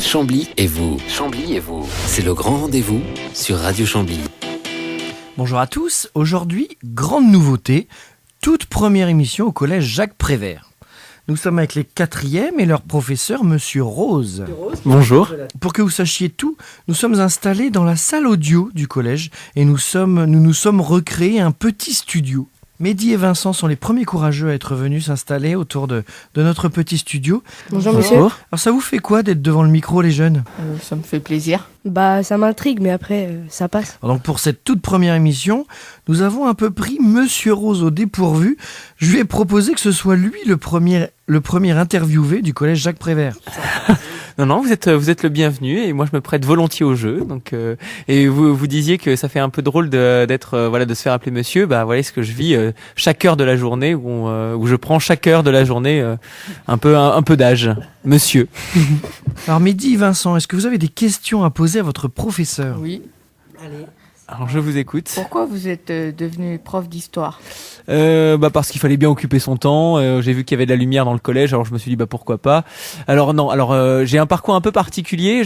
Chambly et vous. Chambly et vous. C'est le grand rendez-vous sur Radio Chambly. Bonjour à tous. Aujourd'hui, grande nouveauté, toute première émission au collège Jacques Prévert. Nous sommes avec les 4e et leur professeur, Monsieur Rose. Bonjour. Pour que vous sachiez tout, nous sommes installés dans la salle audio du collège et nous nous sommes recréés un petit studio. Mehdi et Vincent sont les premiers courageux à être venus s'installer autour de notre petit studio. Bonjour monsieur. Alors ça vous fait quoi d'être devant le micro les jeunes ? Ça me fait plaisir. Bah ça m'intrigue mais après ça passe. Donc pour cette toute première émission, nous avons un peu pris Monsieur Rose au dépourvu. Je lui ai proposé que ce soit lui le premier interviewé du collège Jacques Prévert. Non, vous êtes le bienvenu et moi je me prête volontiers au jeu. Donc et vous disiez que ça fait un peu drôle de se faire appeler monsieur. Bah voilà ce que je vis chaque heure de la journée où je prends chaque heure de la journée un peu d'âge, monsieur. Alors Mehdi, Vincent, est-ce que vous avez des questions à poser à votre professeur ? Oui. Allez. Alors je vous écoute. Pourquoi vous êtes devenu prof d'histoire ? Parce qu'il fallait bien occuper son temps. J'ai vu qu'il y avait de la lumière dans le collège, alors je me suis dit pourquoi pas. Alors non, j'ai un parcours un peu particulier.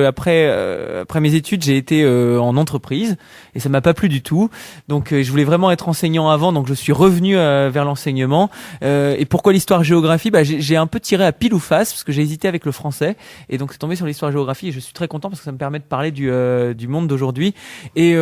Après mes études, j'ai été en entreprise et ça m'a pas plu du tout. Donc je voulais vraiment être enseignant avant, donc je suis revenu vers l'enseignement. Et pourquoi l'histoire-géographie ? J'ai un peu tiré à pile ou face parce que j'ai hésité avec le français et donc c'est tombé sur l'histoire-géographie et je suis très content parce que ça me permet de parler du monde d'aujourd'hui. Et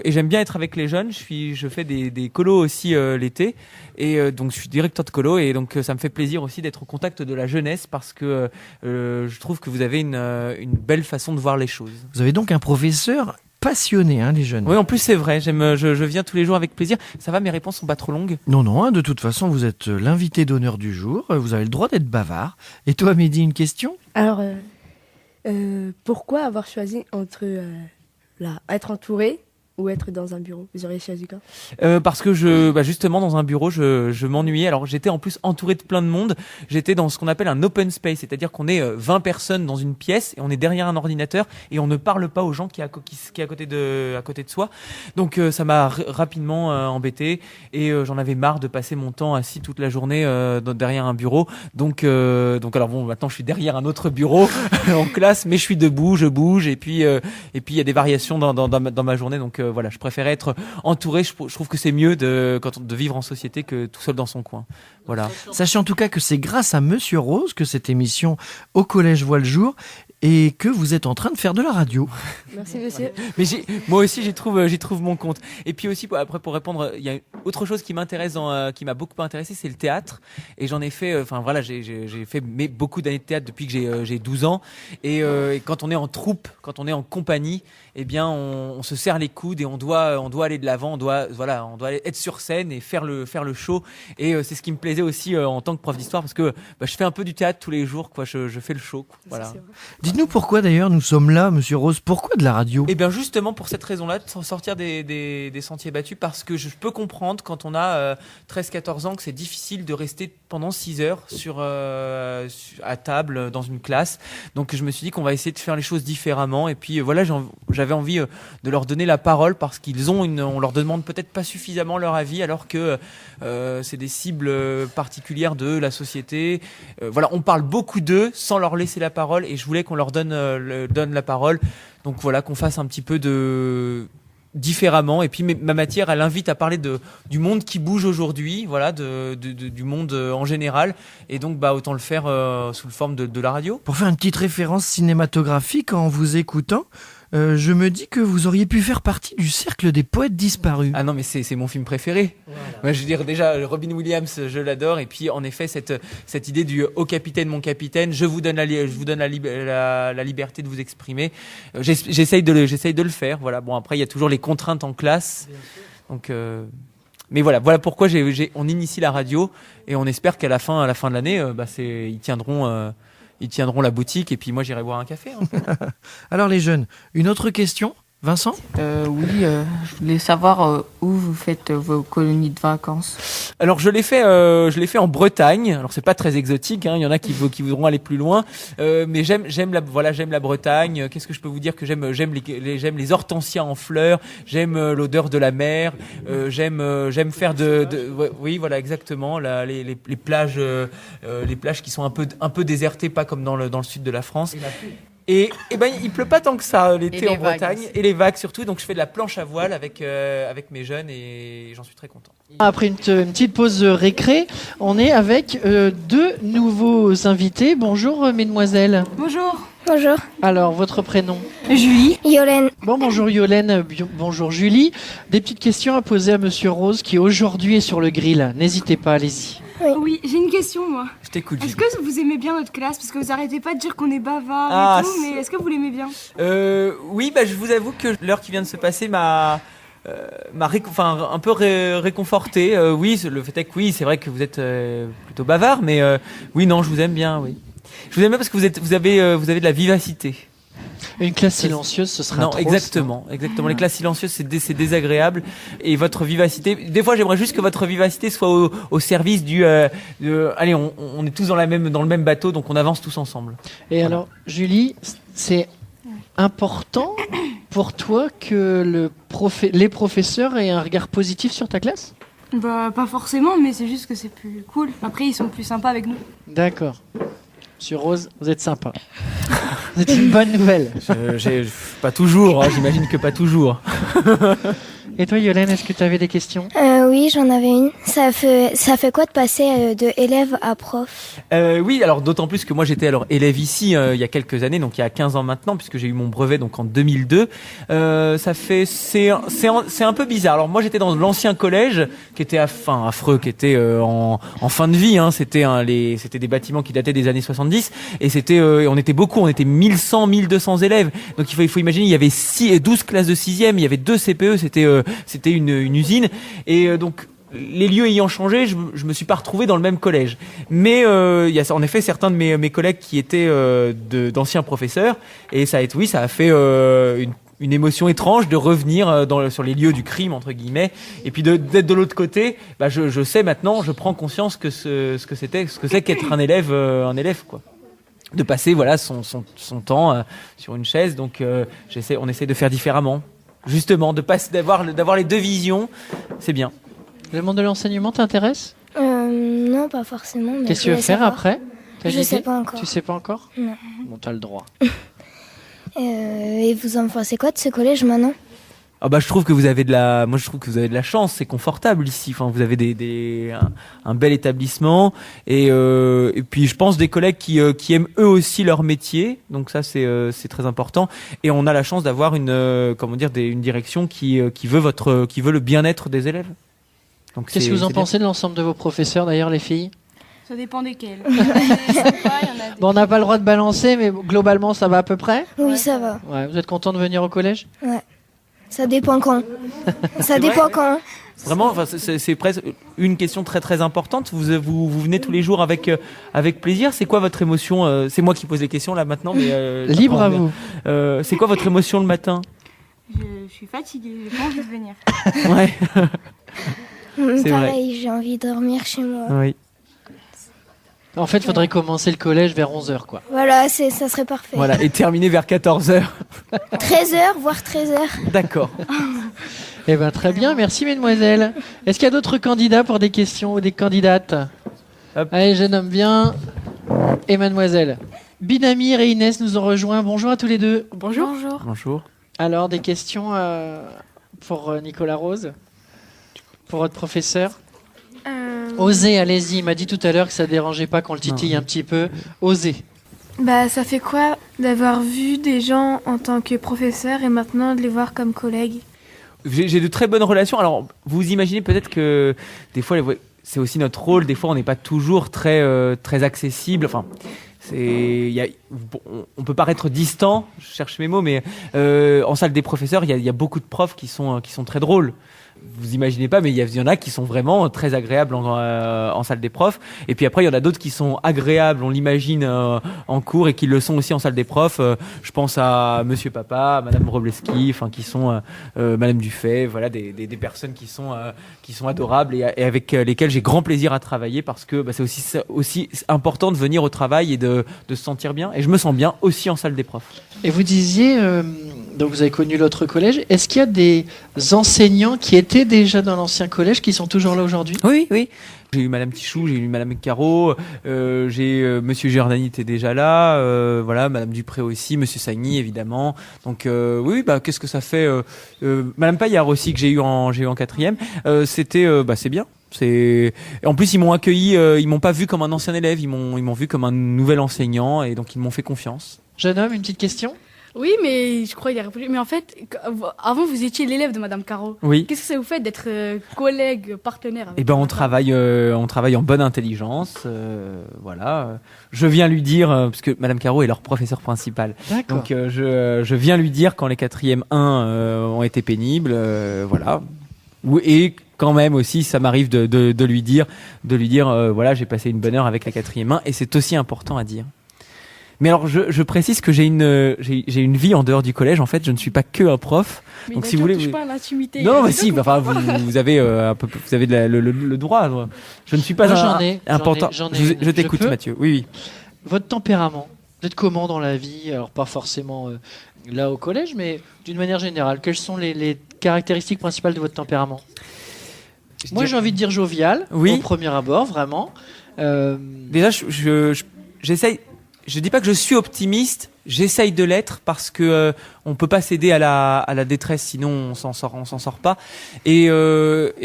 j'aime bien être avec les jeunes. Je fais des colos aussi l'été et donc je suis directeur de colo et donc ça me fait plaisir aussi d'être au contact de la jeunesse parce que je trouve que vous avez une belle façon de voir les choses. Vous avez donc un professeur passionné, les jeunes. Oui, en plus c'est vrai. Je viens tous les jours avec plaisir. Ça va, mes réponses sont pas trop longues ? Non, de toute façon vous êtes l'invité d'honneur du jour. Vous avez le droit d'être bavard. Et toi, Mehdi, une question ? Alors pourquoi avoir choisi entre être entouré ou être dans un bureau ? Vous auriez choisi quoi ? Parce que justement dans un bureau je m'ennuyais. Alors j'étais en plus entouré de plein de monde. J'étais dans ce qu'on appelle un open space, c'est-à-dire qu'on est 20 personnes dans une pièce et on est derrière un ordinateur et on ne parle pas aux gens qui est à côté de soi. Donc ça m'a rapidement embêté et j'en avais marre de passer mon temps assis toute la journée derrière un bureau. Donc alors bon, maintenant je suis derrière un autre bureau en classe, mais je suis debout, je bouge et puis il y a des variations dans ma journée. Donc voilà, je préférais être entouré. Je trouve que c'est mieux de vivre en société que tout seul dans son coin. Voilà. Sachez en tout cas que c'est grâce à Monsieur Rose que cette émission au collège voit le jour et que vous êtes en train de faire de la radio. Merci monsieur. Mais moi aussi j'y trouve mon compte. Et puis aussi pour répondre, il y a autre chose qui m'intéresse qui m'a beaucoup intéressé, c'est le théâtre. Et j'en ai fait, j'ai fait beaucoup d'années de théâtre depuis que j'ai 12 ans. Et quand on est en troupe, quand on est en compagnie, eh bien on se serre les coudes et on doit aller de l'avant. On doit être sur scène et faire le show. Et c'est ce qui me plaisait aussi en tant que prof d'histoire parce que je fais un peu du théâtre tous les jours, quoi. Je fais le show, quoi. Voilà. Dites-nous pourquoi d'ailleurs nous sommes là, Monsieur Rose. Pourquoi de la radio ? Eh bien justement pour cette raison-là, de sortir des sentiers battus, parce que je peux comprendre quand on a 13-14 ans que c'est difficile de rester pendant 6 heures à table dans une classe. Donc je me suis dit qu'on va essayer de faire les choses différemment. Et puis voilà, j'avais envie de leur donner la parole parce on leur demande peut-être pas suffisamment leur avis alors que c'est des cibles particulières de la société. On parle beaucoup d'eux sans leur laisser la parole et je voulais qu'on leur donne la parole. Donc voilà, qu'on fasse un petit peu différemment. Et puis ma matière, elle invite à parler du monde qui bouge aujourd'hui, voilà, du monde en général. Et donc autant le faire sous forme de la radio. Pour faire une petite référence cinématographique en vous écoutant, je me dis que vous auriez pu faire partie du cercle des poètes disparus. Ah non, mais c'est mon film préféré. Voilà. Moi, je veux dire, déjà, Robin Williams, je l'adore. Et puis, en effet, cette idée du « Ô capitaine, mon capitaine, je vous donne la liberté de vous exprimer ». J'essaye de le faire. Voilà. Bon, après, il y a toujours les contraintes en classe. Donc, mais voilà pourquoi on initie la radio et on espère qu'à la fin de l'année, ils tiendront la boutique et puis moi j'irai boire un café. Alors les jeunes, une autre question ? Vincent ? Oui, je voulais savoir où vous faites vos colonies de vacances. Alors je l'ai fait en Bretagne. Alors c'est pas très exotique, il y en a qui voudront aller plus loin, mais j'aime la Bretagne. Qu'est-ce que je peux vous dire que j'aime les hortensias en fleurs, j'aime l'odeur de la mer, j'aime faire oui voilà exactement les plages qui sont un peu désertées, pas comme dans le sud de la France. Et ben, il pleut pas tant que ça l'été Et en les vagues Bretagne. aussi. Et les vagues surtout. Donc je fais de la planche à voile avec mes jeunes et j'en suis très content. Après une petite pause récré, on est avec deux nouveaux invités. Bonjour mesdemoiselles. Bonjour. Bonjour. Alors, votre prénom? Julie. Yolène. Bon, bonjour Yolène, bonjour Julie. Des petites questions à poser à Monsieur Rose qui aujourd'hui est sur le grill. N'hésitez pas, allez-y. Oui, j'ai une question moi. Je t'écoute. Est-ce Julie. que vous aimez bien notre classe? Parce que vous arrêtez pas de dire qu'on est bavard Ah, et tout, mais est-ce que vous l'aimez bien? Oui, bah, je vous avoue que l'heure qui vient de se passer m'a un peu réconforté. Oui, le fait est que oui, c'est vrai que vous êtes plutôt bavard, mais oui, non, je vous aime bien, oui. Je vous aime bien parce que vous avez de la vivacité. Une classe silencieuse, ce sera Non, trop, exactement. Les classes silencieuses, c'est désagréable. Et votre vivacité, des fois, j'aimerais juste que votre vivacité soit au service allez, on est tous dans le même bateau, donc on avance tous ensemble. Et Voilà. alors, Julie, c'est important pour toi que les professeurs aient un regard positif sur ta classe? Bah pas forcément, mais c'est juste que c'est plus cool. Après ils sont plus sympas avec nous. D'accord. Monsieur Rose, vous êtes sympa. C'est une bonne nouvelle. Pas toujours, hein, j'imagine que pas toujours. Et toi, Yolène, est-ce que tu avais des questions? Oui, j'en avais une. Ça fait quoi de passer de élève à prof? Oui, alors d'autant plus que moi j'étais élève ici il y a quelques années, donc il y a 15 ans maintenant, puisque j'ai eu mon brevet donc en 2002. C'est un peu bizarre. Alors moi j'étais dans l'ancien collège qui était affreux, qui était en fin de vie. Hein. C'était des bâtiments qui dataient des années 70 et on était beaucoup, on était 1100, 1200 élèves. Donc il faut imaginer, il y avait 12 classes de 6e, il y avait 2 CPE, c'était une usine et donc les lieux ayant changé, je me suis pas retrouvé dans le même collège. Mais il y a en effet certains de mes collègues qui étaient d'anciens professeurs et ça a fait une émotion étrange de revenir sur les lieux du crime entre guillemets et puis d'être de l'autre côté. Bah je sais maintenant, je prends conscience que ce que c'est qu'être un élève quoi. De passer son temps sur une chaise. Donc on essaie de faire différemment. Justement, d'avoir les deux visions, c'est bien. Le monde de l'enseignement t'intéresse? Non, pas forcément. Mais Qu'est-ce que tu veux faire après? Je sais pas encore. Tu sais pas encore? Non. Bon, t'as le droit. Et vous en pensez quoi de ce collège maintenant? Ah bah je trouve que vous avez de la chance, c'est confortable ici. Enfin vous avez un bel établissement et puis je pense des collègues qui aiment eux aussi leur métier. Donc ça c'est très important et on a la chance d'avoir une direction qui veut le bien-être des élèves. Donc qu'est-ce que vous en pensez de l'ensemble de vos professeurs d'ailleurs les filles? Ça dépend desquels. Il y en a des sympas, il y en a des... Bon, on n'a pas le droit de balancer mais globalement ça va à peu près? Oui, ça va. Ouais, vous êtes content de venir au collège? Ouais. Ça dépend quand. Ça dépend quand. Vraiment, enfin, c'est presque une question très très importante. Vous venez tous les jours avec plaisir. C'est quoi votre émotion? C'est moi qui pose les questions là maintenant, mais libre à vous. C'est quoi votre émotion le matin? Je suis fatiguée, j'ai pas envie de venir. Ouais. C'est Pareil, j'ai envie de dormir chez moi. Oui. En fait, il faudrait commencer le collège vers 11h quoi. Voilà, ça serait parfait. Voilà, et terminer vers 14h. 13h, voire 13h. D'accord. Eh ben très bien, merci mesdemoiselles. Est-ce qu'il y a d'autres candidats pour des questions ou des candidates? Hop. Allez, je nomme bien. Et mademoiselle. Binamir et Inès nous ont rejoints. Bonjour à tous les deux. Bonjour. Bonjour. Alors, des questions pour Nicolas Rose? Pour votre professeur? Osez, allez-y. Il m'a dit tout à l'heure que ça dérangeait pas qu'on le titille un petit peu. Osez. Bah, ça fait quoi d'avoir vu des gens en tant que professeur et maintenant de les voir comme collègues? J'ai de très bonnes relations. Alors, vous imaginez peut-être que des fois, c'est aussi notre rôle. Des fois, on n'est pas toujours très accessible. Enfin, on peut paraître distant. Je cherche mes mots, mais en salle des professeurs, il y a beaucoup de profs qui sont très drôles. Vous imaginez pas, mais il y en a qui sont vraiment très agréables en salle des profs. Et puis après, il y en a d'autres qui sont agréables, on l'imagine, en cours et qui le sont aussi en salle des profs. Je pense à Monsieur Papa, Madame Robleski, enfin qui sont Madame Dufay, voilà des personnes qui sont adorables et avec lesquelles j'ai grand plaisir à travailler parce que c'est aussi important de venir au travail et de se sentir bien. Et je me sens bien aussi en salle des profs. Et vous disiez, donc vous avez connu l'autre collège, est-ce qu'il y a des enseignants qui étaient déjà dans l'ancien collège qui sont toujours là aujourd'hui? Oui. J'ai eu Madame Tichou, j'ai eu Madame Caro, Monsieur Giordani était déjà là, voilà, Madame Dupré aussi, Monsieur Sagny évidemment. Donc oui, qu'est-ce que ça fait Madame Paillard aussi que j'ai eu en 4e. C'est bien. En plus ils m'ont accueilli, ils m'ont pas vu comme un ancien élève, ils m'ont vu comme un nouvel enseignant et donc ils m'ont fait confiance. Jeune homme, une petite question. Oui, mais je crois qu'il y a répondu. Mais en fait, avant vous étiez l'élève de Madame Caro. Oui. Qu'est-ce que ça vous fait d'être collègue, partenaire avec on travaille en bonne intelligence, voilà. Je viens lui dire parce que Madame Caro est leur professeur principal. D'accord. Donc je viens lui dire quand les 4e 1 ont été pénibles, voilà. Et quand même aussi, ça m'arrive de lui dire, voilà, j'ai passé une bonne heure avec la 4e 1 et c'est aussi important à dire. Mais alors, je précise que j'ai une vie en dehors du collège. En fait, je ne suis pas que un prof. Mais donc, si vous voulez, touche pas à l'intimité. non, mais si. Enfin, vous avez vous avez le droit. Je ne suis pas important. Je t'écoute, Mathieu. Oui. Votre tempérament. Vous êtes comment dans la vie? Alors, pas forcément là au collège, mais d'une manière générale. Quelles sont les caractéristiques principales de votre tempérament? Moi, j'ai envie de dire jovial. Oui. Au premier abord, vraiment. Déjà, j'essaye. Je dis pas que je suis optimiste, j'essaye de l'être parce que on peut pas céder à la détresse, sinon on s'en sort pas. Et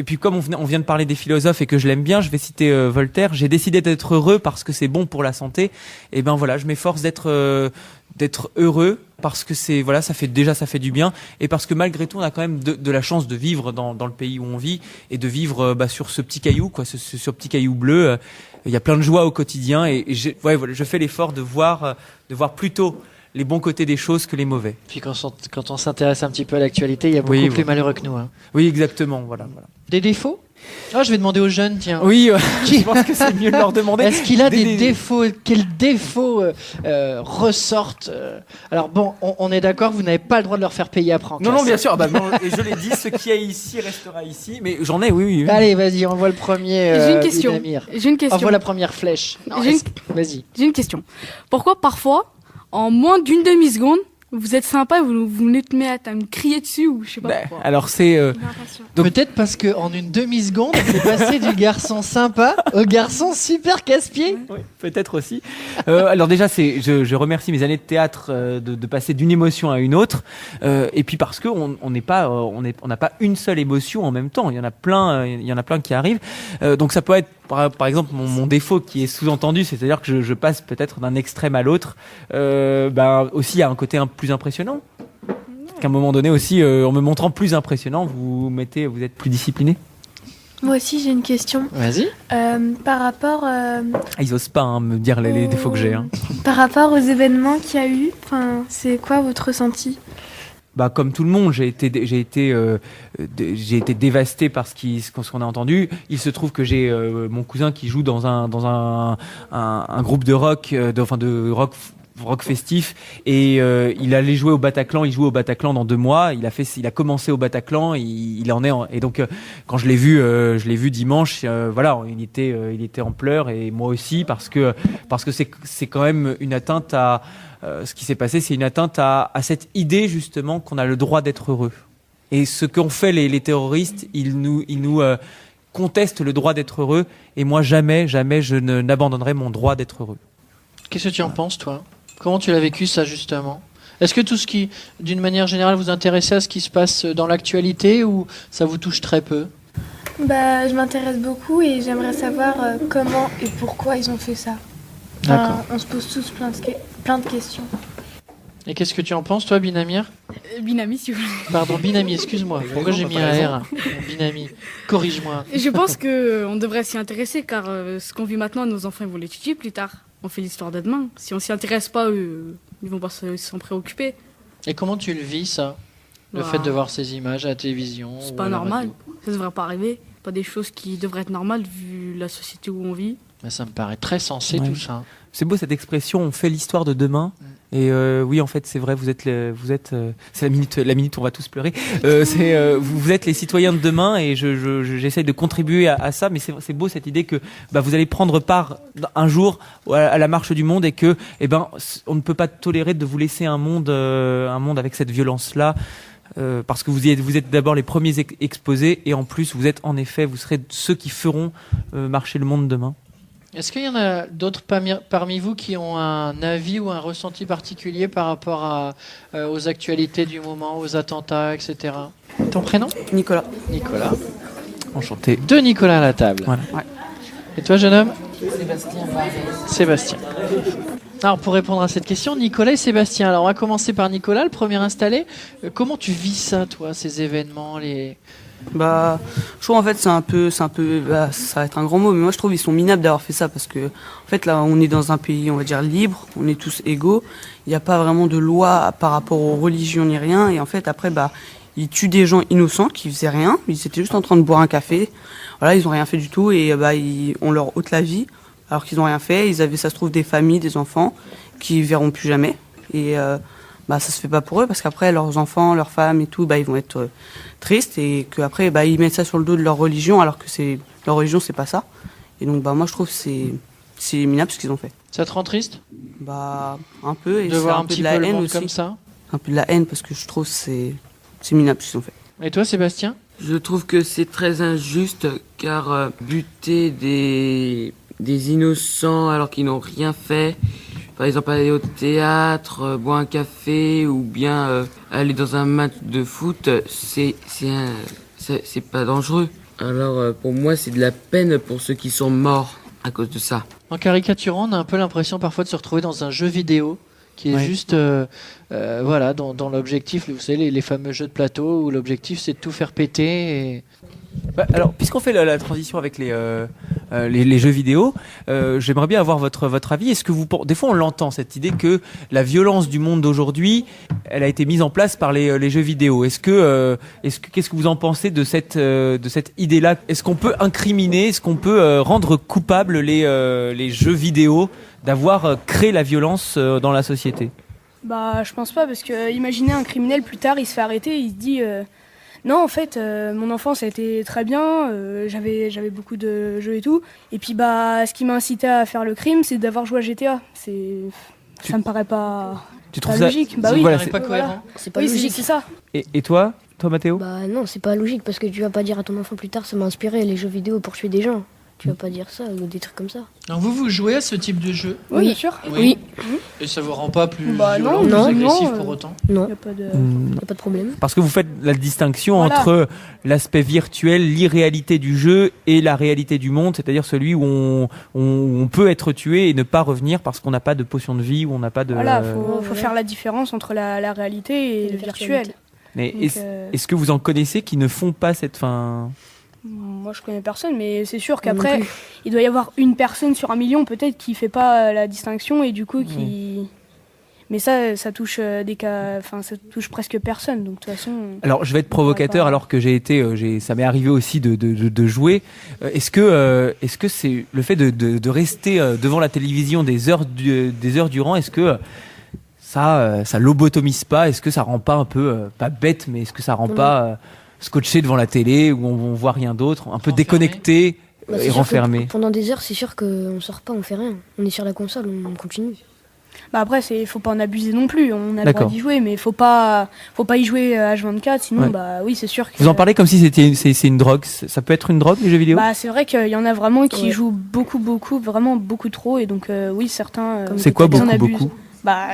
puis comme on vient de parler des philosophes et que je l'aime bien, je vais citer Voltaire. J'ai décidé d'être heureux parce que c'est bon pour la santé. Et ben voilà, je m'efforce d'être heureux parce que ça fait du bien et parce que malgré tout on a quand même de la chance de vivre dans le pays où on vit et de vivre sur ce petit caillou ce petit caillou bleu. Il y a plein de joie au quotidien et je fais l'effort de voir plutôt les bons côtés des choses que les mauvais. Puis quand on s'intéresse un petit peu à l'actualité, il y a beaucoup plus malheureux que nous. Hein. Oui, exactement. Voilà. Des défauts? Je vais demander aux jeunes, tiens. Oui, je pense que c'est mieux de leur demander. Est-ce qu'il a des défauts? Quels défauts ressortent Alors bon, on est d'accord, vous n'avez pas le droit de leur faire payer après en classe. Non, bien sûr. Et je l'ai dit, ce qui est ici restera ici. Mais j'en ai, oui. Allez, vas-y, envoie le premier. J'ai une question. Envoie la première flèche. Vas-y. J'ai une question. Pourquoi parfois, en moins d'une demi-seconde, vous êtes sympa et vous venez de mettre à me crier dessus ou je sais pas pourquoi. Alors c'est peut-être parce que en une demi-seconde, on est passé du garçon sympa au garçon super casse-pied. Oui, peut-être aussi. Alors déjà, je remercie mes années de théâtre de passer d'une émotion à une autre. Et puis parce que on n'a pas une seule émotion en même temps. Il y en a plein qui arrivent. Donc ça peut être par exemple mon défaut qui est sous-entendu, c'est-à-dire que je passe peut-être d'un extrême à l'autre. Aussi, il y a un côté plus impressionnant. Qu'à un moment donné aussi, en me montrant plus impressionnant, vous êtes plus discipliné. Moi aussi, j'ai une question. Vas-y. Par rapport... Ils osent pas me dire les défauts que j'ai. Par rapport aux événements qu'il y a eu, c'est quoi votre ressenti ? Comme tout le monde, j'ai été dévasté par ce qu'on a entendu. Il se trouve que j'ai mon cousin qui joue dans un groupe de rock, de rock festif, et il allait jouer au Bataclan. Il joue au Bataclan dans 2 mois. Il a commencé au Bataclan. Il en est et donc quand je l'ai vu dimanche, il était en pleurs et moi aussi parce que c'est quand même une atteinte à ce qui s'est passé, c'est une atteinte à cette idée justement qu'on a le droit d'être heureux. Et ce qu'ont fait les terroristes, ils nous contestent le droit d'être heureux. Et moi, jamais je n'abandonnerai mon droit d'être heureux. Qu'est-ce que tu en penses, toi ? Comment tu l'as vécu, ça, justement ? Est-ce que tout ce qui, d'une manière générale, vous intéressait à ce qui se passe dans l'actualité ou ça vous touche très peu ? Je m'intéresse beaucoup et j'aimerais savoir comment et pourquoi ils ont fait ça. D'accord. On se pose tous plein de questions. Et qu'est-ce que tu en penses, toi, Binamir ? Binami, si vous voulez. Pardon, Binami, excuse-moi. Pourquoi j'ai mis un R ? Binami, corrige-moi. Je pense qu'on devrait s'y intéresser car ce qu'on vit maintenant, nos enfants vont l'étudier plus tard. On fait l'histoire de demain. Si on s'y intéresse pas, ils vont pas s'en préoccuper. Et comment tu le vis, ça ? Le fait de voir ces images à la télévision ? C'est pas normal. Ça devrait pas arriver. Pas des choses qui devraient être normales vu la société où on vit. Mais ça me paraît très sensé, tout ça. C'est beau cette expression, on fait l'histoire de demain. Et oui, en fait, c'est vrai, vous êtes c'est la minute où on va tous pleurer. Vous êtes les citoyens de demain et j'essaye de contribuer à ça. Mais c'est beau cette idée que vous allez prendre part un jour à la marche du monde et que on ne peut pas tolérer de vous laisser un monde avec cette violence-là. parce que vous êtes d'abord les premiers exposés et en plus vous serez ceux qui feront marcher le monde demain. Est-ce qu'il y en a d'autres parmi vous qui ont un avis ou un ressenti particulier par rapport aux actualités du moment, aux attentats, etc. Ton prénom ? Nicolas. Nicolas. Enchanté. Deux Nicolas à la table. Voilà. Ouais. Et toi, jeune homme ? Sébastien. Sébastien. Alors, pour répondre à cette question, Nicolas et Sébastien. Alors, on va commencer par Nicolas, le premier installé. Comment tu vis ça, toi, ces événements, Bah, je trouve en fait c'est un peu, ça va être un grand mot, mais moi je trouve ils sont minables d'avoir fait ça parce que en fait là on est dans un pays on va dire libre, on est tous égaux, il n'y a pas vraiment de loi par rapport aux religions ni rien et en fait après ils tuent des gens innocents qui faisaient rien, ils étaient juste en train de boire un café, voilà ils ont rien fait du tout et on leur ôte la vie alors qu'ils ont rien fait, ils avaient ça se trouve des familles, des enfants qui verront plus jamais et ça se fait pas pour eux parce qu'après leurs enfants, leurs femmes et tout, ils vont être tristes et qu'après ils mettent ça sur le dos de leur religion alors que leur religion c'est pas ça. Et donc moi je trouve que c'est minable ce qu'ils ont fait. Ça te rend triste ? Un peu et de c'est voir un peu petit de la peu le haine monde aussi. comme ça. Un peu de la haine parce que je trouve que c'est minable ce qu'ils ont fait. Et toi, Sébastien ? Je trouve que c'est très injuste car buter des innocents alors qu'ils n'ont rien fait. Par exemple, aller au théâtre, boire un café ou bien aller dans un match de foot, c'est pas dangereux. Alors pour moi, c'est de la peine pour ceux qui sont morts à cause de ça. En caricaturant, on a un peu l'impression parfois de se retrouver dans un jeu vidéo qui est juste, dans l'objectif, vous savez, les fameux jeux de plateau où l'objectif c'est de tout faire péter. Et... Alors, puisqu'on fait la transition avec les jeux vidéo, j'aimerais bien avoir votre avis. Est-ce que des fois on l'entend cette idée que la violence du monde d'aujourd'hui, elle a été mise en place par les jeux vidéo. Qu'est-ce que vous en pensez de cette idée-là ? Est-ce qu'on peut incriminer, est-ce qu'on peut rendre coupables les jeux vidéo d'avoir créé la violence dans la société ? Je pense pas parce que imaginez un criminel plus tard, il se fait arrêter, il se dit. Non, en fait, mon enfance a été très bien, j'avais beaucoup de jeux et tout. Et puis, ce qui m'a incité à faire le crime, c'est d'avoir joué à GTA. Ça me paraît pas logique. Oui, voilà, c'est pas cohérent. C'est pas logique. C'est ça. Et toi, Mathéo ? Non, c'est pas logique parce que tu vas pas dire à ton enfant plus tard, ça m'a inspiré les jeux vidéo pour tuer des gens. Tu vas pas dire ça ou des trucs comme ça. Alors vous jouez à ce type de jeu ? Oui, bien sûr. Oui. Et ça vous rend pas plus violent, plus agressif pour autant ? Non, il n'y a pas de problème. Parce que vous faites la distinction entre l'aspect virtuel, l'irréalité du jeu et la réalité du monde, c'est-à-dire celui où on peut être tué et ne pas revenir parce qu'on n'a pas de potion de vie ou on n'a pas de... Voilà, faut faire la différence entre la réalité et le virtuel. Mais est-ce que vous en connaissez qui ne font pas cette fin ? Moi, je connais personne, mais c'est sûr qu'après, il doit y avoir une personne sur 1 million peut-être qui fait pas la distinction et du coup qui. Mais ça touche des cas, ça touche presque personne. Donc de toute façon. Alors, je vais être provocateur alors que ça m'est arrivé aussi de jouer. Est-ce que c'est le fait de rester devant la télévision des heures durant, est-ce que ça lobotomise pas ? Est-ce que ça rend pas un peu pas bête, mais est-ce que ça rend pas scotché devant la télé où on voit rien d'autre, un peu déconnecté et renfermé. Pendant des heures, c'est sûr qu'on sort pas, on fait rien. On est sur la console, on continue. Après, faut pas en abuser non plus. On a le droit d'y jouer, mais faut pas y jouer H24. Sinon, oui, c'est sûr que. Vous en parlez comme si c'est une drogue. Ça peut être une drogue, les jeux vidéo ? C'est vrai qu'il y en a vraiment qui jouent beaucoup, vraiment beaucoup trop, et donc oui, certains. C'est quoi beaucoup ?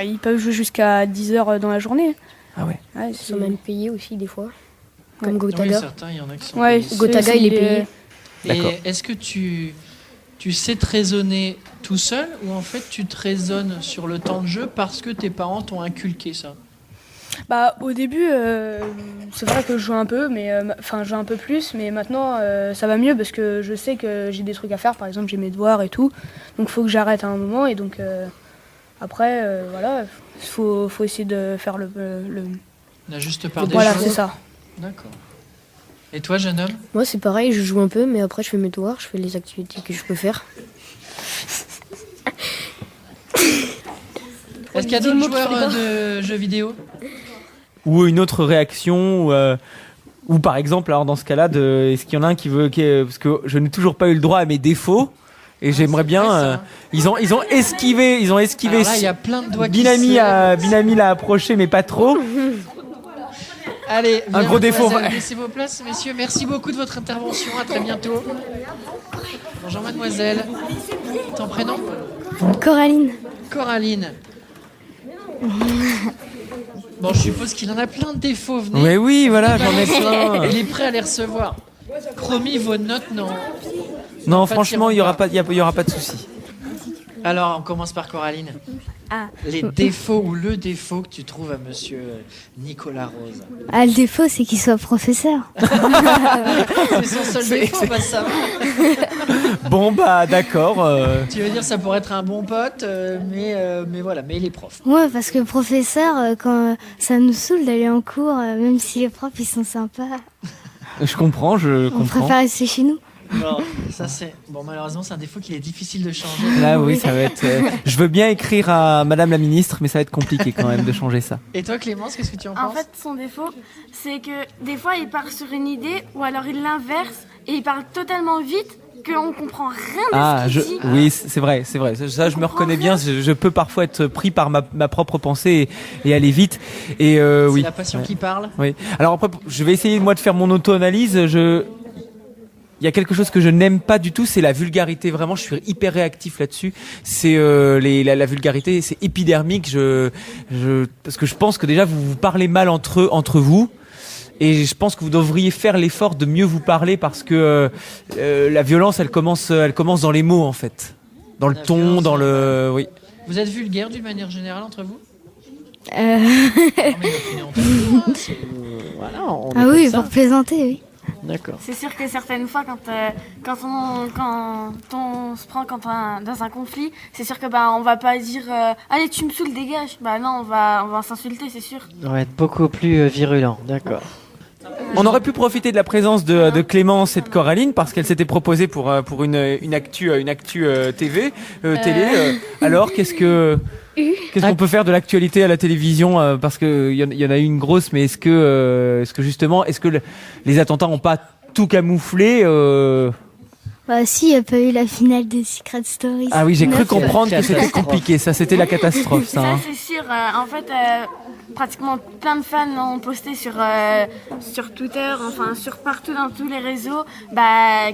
Ils peuvent jouer jusqu'à 10 heures dans la journée. Ah ouais. Ils sont même payés aussi des fois. Comme Gotaga. Oui, certains, il y en a qui sont payés. Gotaga, il est payé. Et est-ce que tu sais te raisonner tout seul ou en fait tu te raisonnes sur le temps de jeu parce que tes parents t'ont inculqué ça ? Au début, c'est vrai que je joue un peu, mais je joue un peu plus, mais maintenant ça va mieux parce que je sais que j'ai des trucs à faire. Par exemple, j'ai mes devoirs et tout, donc faut que j'arrête à un moment et donc après faut essayer de faire la juste part des Voilà, choses. c'est ça. D'accord. Et toi, jeune homme ? Moi, c'est pareil, je joue un peu, mais après, je fais mes devoirs, je fais les activités que je peux faire. Est-ce qu'il y a d'autres joueurs de jeux vidéo ? Ou une autre réaction ou par exemple, alors dans ce cas-là, est-ce qu'il y en a un qui veut... parce que je n'ai toujours pas eu le droit à mes défauts. Et j'aimerais bien. Ils ont esquivé. Alors là, il y a plein de doigts Binami l'a approché, mais pas trop. Allez, Un gros défaut. Laissez vos places, messieurs. Merci beaucoup de votre intervention. À très bientôt. Bonjour, mademoiselle. Ton prénom ? Coraline. Coraline. Bon, je suppose qu'il en a plein de défauts. Venez. Mais oui, voilà, j'en ai plein. Il est prêt à les recevoir. Promis, vos notes, non. Non, franchement, il y aura pas de souci. Alors, on commence par Coraline. Ah. Les défauts ou le défaut que tu trouves à monsieur Nicolas Rose. Ah, le défaut, c'est qu'il soit professeur. C'est son seul défaut, bah ça va. Bon, bah, d'accord. Tu veux dire, ça pourrait être un bon pote, mais voilà, mais il est prof. Ouais, parce que professeur, quand ça nous saoule d'aller en cours, même si les profs, ils sont sympas. Je comprends, On préfère rester chez nous. Non, ça c'est... Bon, malheureusement, c'est un défaut qu'il est difficile de changer. Là, oui, ça va être... Je veux bien écrire à Madame la Ministre, mais ça va être compliqué quand même de changer ça. Et toi, Clémence, qu'est-ce que tu en penses ? En fait, son défaut, c'est que des fois, il part sur une idée, ou alors il l'inverse, et il parle totalement vite, qu'on comprend rien de ce qu'il dit. Oui, c'est vrai. Ça, je me reconnais bien. Je peux parfois être pris par ma propre pensée et aller vite. Et c'est oui. la passion qui parle. Oui. Alors après, je vais essayer moi de faire mon auto-analyse. Il y a quelque chose que je n'aime pas du tout, c'est la vulgarité. Vraiment, je suis hyper réactif là-dessus. C'est la vulgarité, c'est épidermique. Parce que je pense que déjà vous parlez mal entre vous. Et je pense que vous devriez faire l'effort de mieux vous parler parce que la violence, elle commence dans les mots en fait, dans le ton, dans le. Oui. Vous êtes vulgaire d'une manière générale entre vous ? Voilà. Ah oui, pour plaisanter, oui. D'accord. C'est sûr que certaines fois, quand on se prend dans un conflit, c'est sûr que on va pas dire allez tu me saoules, dégage. Bah non, on va s'insulter, c'est sûr. On va être beaucoup plus virulent, d'accord. On aurait pu profiter de la présence de Clémence et de Coraline parce qu'elles s'étaient proposées pour une actu télé. Alors qu'est-ce qu'on peut faire de l'actualité à la télévision parce que il y en a eu une grosse, mais est-ce que justement les attentats n'ont pas tout camouflé Bah si, il n'y a pas eu la finale de Secret Story. Ah oui, j'ai cru comprendre que c'était compliqué. Ça, c'était la catastrophe, ça. Ça, c'est sûr. En fait, pratiquement plein de fans ont posté sur Twitter, enfin sur partout dans tous les réseaux,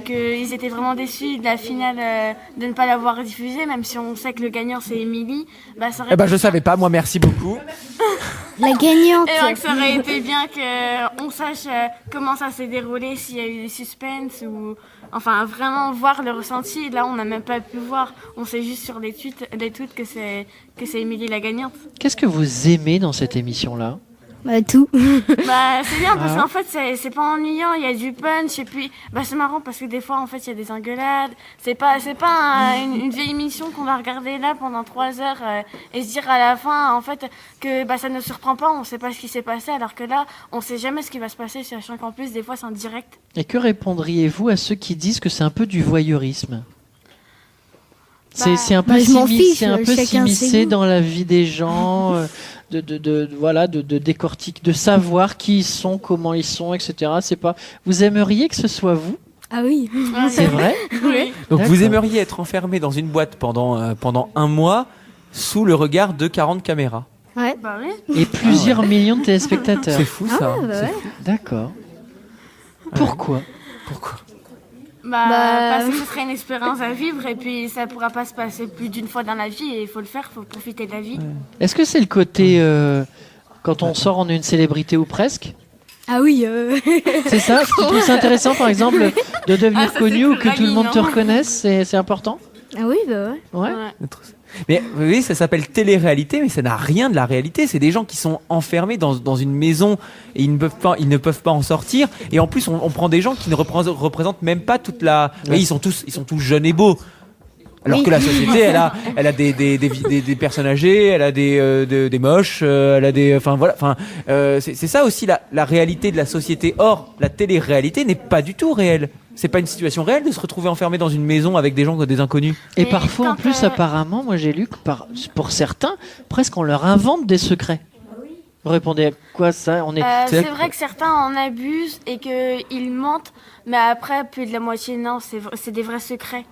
qu'ils étaient vraiment déçus de la finale, de ne pas l'avoir diffusée, même si on sait que le gagnant c'est Émilie. Je savais pas. Moi, merci beaucoup. La gagnante. Et donc ça aurait été bien qu'on sache comment ça s'est déroulé, s'il y a eu des suspens ou... Enfin, vraiment voir le ressenti. Là, on n'a même pas pu voir. On sait juste sur les tweets que c'est Émilie la gagnante. Qu'est-ce que vous aimez dans cette émission-là ? Tout. C'est bien parce qu'en fait, c'est pas ennuyant. Il y a du punch et puis, c'est marrant parce que des fois, en fait, il y a des engueulades. C'est pas une vieille émission qu'on va regarder là pendant 3 heures et se dire à la fin, en fait, que ça ne surprend pas. On sait pas ce qui s'est passé alors que là, on sait jamais ce qui va se passer, sachant qu'en plus, des fois, c'est en direct. Et que répondriez-vous à ceux qui disent que c'est un peu du voyeurisme ? C'est un peu s'immiscer dans la vie des gens, de décortiquer, de savoir qui ils sont, comment ils sont, etc. C'est pas. Vous aimeriez que ce soit vous ? Ah oui. C'est vrai ? Oui. Donc vous aimeriez être enfermé dans une boîte pendant 1 mois sous le regard de 40 caméras. Ouais. Oui. Et plusieurs millions de téléspectateurs. C'est fou ça. ouais. D'accord. Pourquoi ? Parce que ce serait une expérience à vivre et puis ça pourra pas se passer plus d'une fois dans la vie et il faut le faire, il faut profiter de la vie. Est-ce que c'est le côté quand on sort on est une célébrité ou presque ? Ah oui. C'est ça ? Tu trouves ça intéressant par exemple de devenir connu ou que tout le monde te non. reconnaisse ? C'est important ? Ah oui, Ouais. Mais oui, ça s'appelle télé-réalité, mais ça n'a rien de la réalité. C'est des gens qui sont enfermés dans une maison et ils ne peuvent pas en sortir. Et en plus, on prend des gens qui ne représentent même pas toute la. Oui, ils sont tous jeunes et beaux. Alors que la société, elle a des personnes âgées, elle a des moches, elle a des. Enfin voilà. C'est ça aussi la réalité de la société. Or, la télé-réalité n'est pas du tout réelle. C'est pas une situation réelle de se retrouver enfermé dans une maison avec des inconnus. Et parfois, en plus, apparemment, moi j'ai lu que pour certains, presque on leur invente des secrets. Vous répondez à quoi ça ? C'est vrai que certains en abusent et qu'ils mentent, mais après, plus de la moitié, non, c'est des vrais secrets.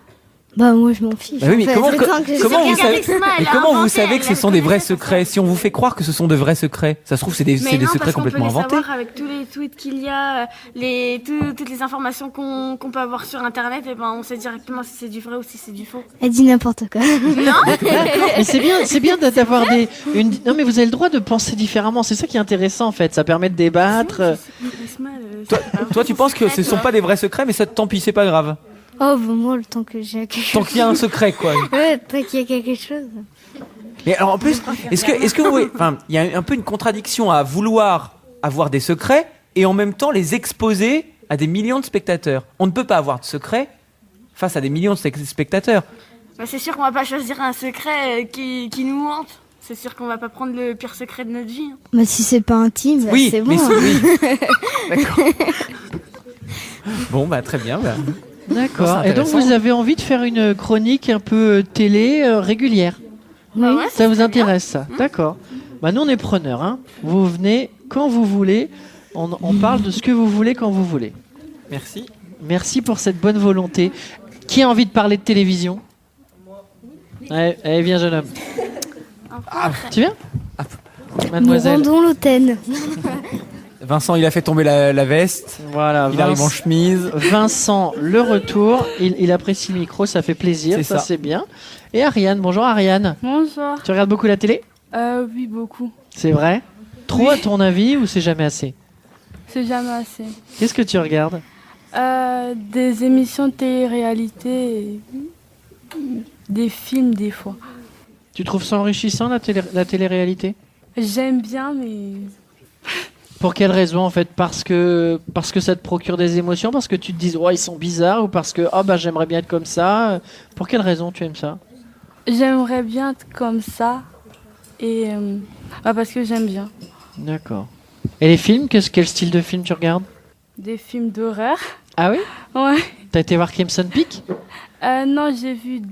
Bah moi je m'en fiche. Bah oui, mais en fait. comment, Le temps que je- comment vous Regardez savez, que Sma, elle mais a comment vous inventé, savez que ce elle sont des vrais connaissait secrets? Si on vous fait croire que ce sont de vrais secrets, ça se trouve c'est des Mais non, secrets parce qu'on peut complètement les inventés. savoir avec tous les tweets qu'il y a, toutes les informations qu'on peut avoir sur Internet, et ben on sait directement si c'est du vrai ou si c'est du faux. Elle dit n'importe quoi. Mais c'est bien d'avoir non mais vous avez le droit de penser différemment. C'est ça qui est intéressant en fait. Ça permet de débattre. Toi, tu penses que ce sont pas des vrais secrets, mais ça tant pis, c'est pas grave. Oh bah moi le temps que j'ai quelque chose. Tant qu'il y a un secret, quoi. Ouais, tant qu'il y a quelque chose. Mais alors en plus, est-ce que vous voyez, enfin, il y a un peu une contradiction à vouloir avoir des secrets et en même temps les exposer à des millions de spectateurs. On ne peut pas avoir de secrets face à des millions de spectateurs. Bah, c'est sûr qu'on va pas choisir un secret qui nous hante. C'est sûr qu'on va pas prendre le pire secret de notre vie. Bah si c'est pas intime, bah, Oui, c'est bon. mais hein. oui. D'accord. Bon, bah très bien. Bah. D'accord. C'est Et donc intéressant. vous avez envie de faire une chronique un peu télé régulière. Bah ouais, Ça vous intéresse ça? D'accord. Bah nous on est preneurs. Hein. Vous venez quand vous voulez. On parle de ce que vous voulez quand vous voulez. Merci. Merci pour cette bonne volonté. Qui a envie de parler de télévision? Allez, viens jeune homme. Tu viens? Nous Mademoiselle. rendons l'automne. Vincent, il a fait tomber la veste. Voilà. Il arrive en chemise. Vincent, le retour. Il apprécie le micro, ça fait plaisir. C'est Ça ça. c'est bien. Et Ariane, bonjour Ariane. Bonsoir. Tu regardes beaucoup la télé? Oui, beaucoup. C'est vrai? Trop à ton avis ou c'est jamais assez? C'est jamais assez. Qu'est-ce que tu regardes? Des émissions de télé-réalité, et des films des fois. Tu trouves ça enrichissant la télé-réalité? J'aime bien, mais Pour quelle raison en fait? Parce que ça te procure des émotions? Parce que tu te dis oh, ils sont bizarres? Ou parce que oh, bah, j'aimerais bien être comme ça? Pour quelle raison tu aimes ça? j'aimerais bien être comme ça. Et parce que j'aime bien. D'accord. Et les films, quel style de film tu regardes? Des films d'horreur. Ah oui? Ouais. T'as été voir Crimson Peak? Non, j'ai vu